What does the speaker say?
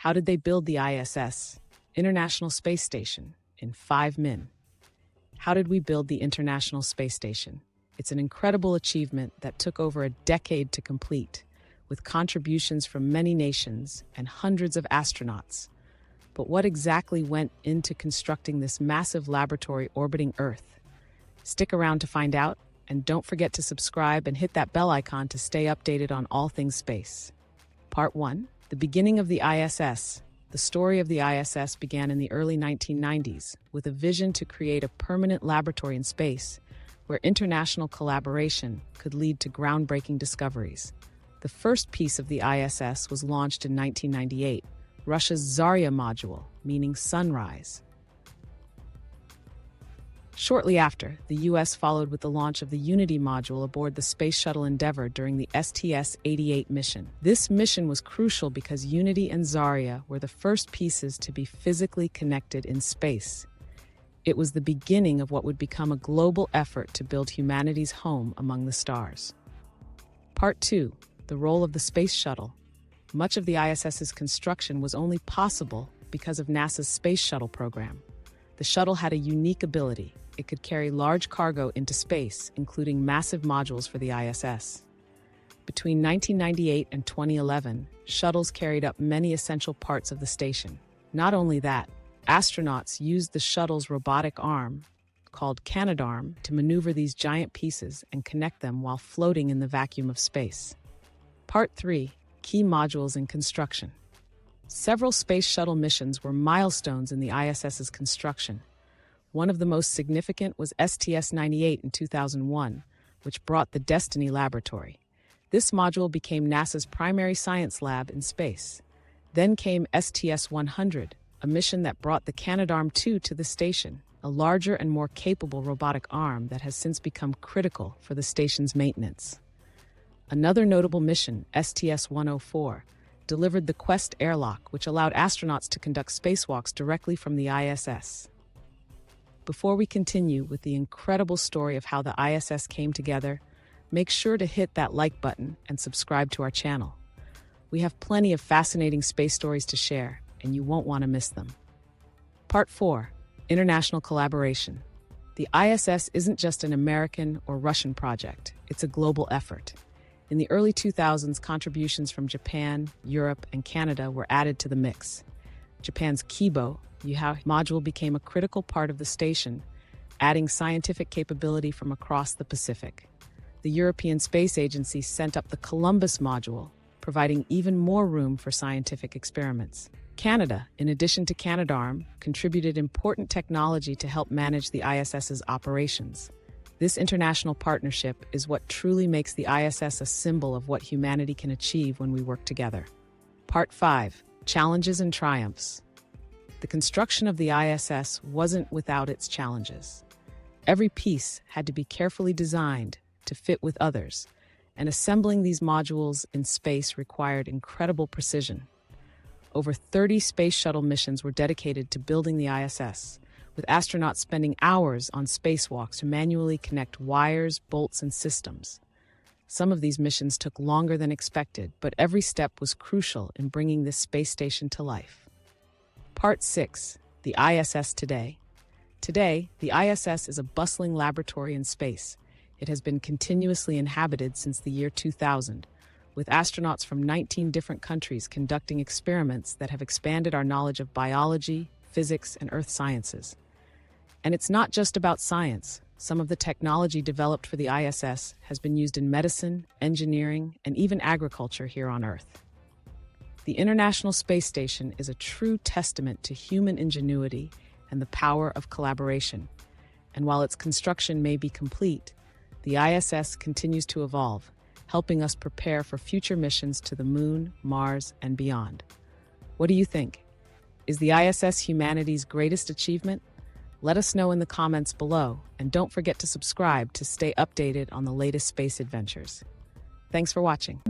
How did they build the ISS, International Space Station, in 5 min? How did we build the International Space Station? It's an incredible achievement that took over a decade to complete, with contributions from many nations and hundreds of astronauts. But what exactly went into constructing this massive laboratory orbiting Earth? Stick around to find out, and don't forget to subscribe and hit that bell icon to stay updated on all things space. Part 1. The beginning of the ISS. The story of the ISS began in the early 1990s with a vision to create a permanent laboratory in space where international collaboration could lead to groundbreaking discoveries. The first piece of the ISS was launched in 1998, Russia's Zarya module, meaning sunrise. Shortly after, the US followed with the launch of the Unity module aboard the Space Shuttle Endeavour during the STS-88 mission. This mission was crucial because Unity and Zarya were the first pieces to be physically connected in space. It was the beginning of what would become a global effort to build humanity's home among the stars. Part 2. The role of the Space Shuttle. Much of the ISS's construction was only possible because of NASA's Space Shuttle program. The shuttle had a unique ability. It could carry large cargo into space, including massive modules for the ISS. Between 1998 and 2011, shuttles carried up many essential parts of the station. Not only that, astronauts used the shuttle's robotic arm, called Canadarm, to maneuver these giant pieces and connect them while floating in the vacuum of space. Part 3. Key modules in construction. Several space shuttle missions were milestones in the ISS's construction. One of the most significant was STS-98 in 2001, which brought the Destiny Laboratory. This module became NASA's primary science lab in space. Then came STS-100, a mission that brought the Canadarm2 to the station, a larger and more capable robotic arm that has since become critical for the station's maintenance. Another notable mission, STS-104, delivered the Quest airlock, which allowed astronauts to conduct spacewalks directly from the ISS. Before we continue with the incredible story of how the ISS came together, make sure to hit that like button and subscribe to our channel. We have plenty of fascinating space stories to share, and you won't want to miss them. Part 4. International collaboration. The ISS isn't just an American or Russian project, it's a global effort. In the early 2000s, contributions from Japan, Europe, and Canada were added to the mix. Japan's Kibo module became a critical part of the station, adding scientific capability from across the Pacific. The European Space Agency sent up the Columbus module, providing even more room for scientific experiments. Canada, in addition to Canadarm, contributed important technology to help manage the ISS's operations. This international partnership is what truly makes the ISS a symbol of what humanity can achieve when we work together. Part 5. Challenges and triumphs. The construction of the ISS wasn't without its challenges. Every piece had to be carefully designed to fit with others, and assembling these modules in space required incredible precision. Over 30 space shuttle missions were dedicated to building the ISS, with astronauts spending hours on spacewalks to manually connect wires, bolts, and systems. Some of these missions took longer than expected, but every step was crucial in bringing this space station to life. Part 6. The ISS today. Today, the ISS is a bustling laboratory in space. It has been continuously inhabited since the year 2000, with astronauts from 19 different countries conducting experiments that have expanded our knowledge of biology, physics, and earth sciences. And it's not just about science. Some of the technology developed for the ISS has been used in medicine, engineering, and even agriculture here on Earth. The International Space Station is a true testament to human ingenuity and the power of collaboration. And while its construction may be complete, the ISS continues to evolve, helping us prepare for future missions to the Moon, Mars, and beyond. What do you think? Is the ISS humanity's greatest achievement? Let us know in the comments below, and don't forget to subscribe to stay updated on the latest space adventures. Thanks for watching.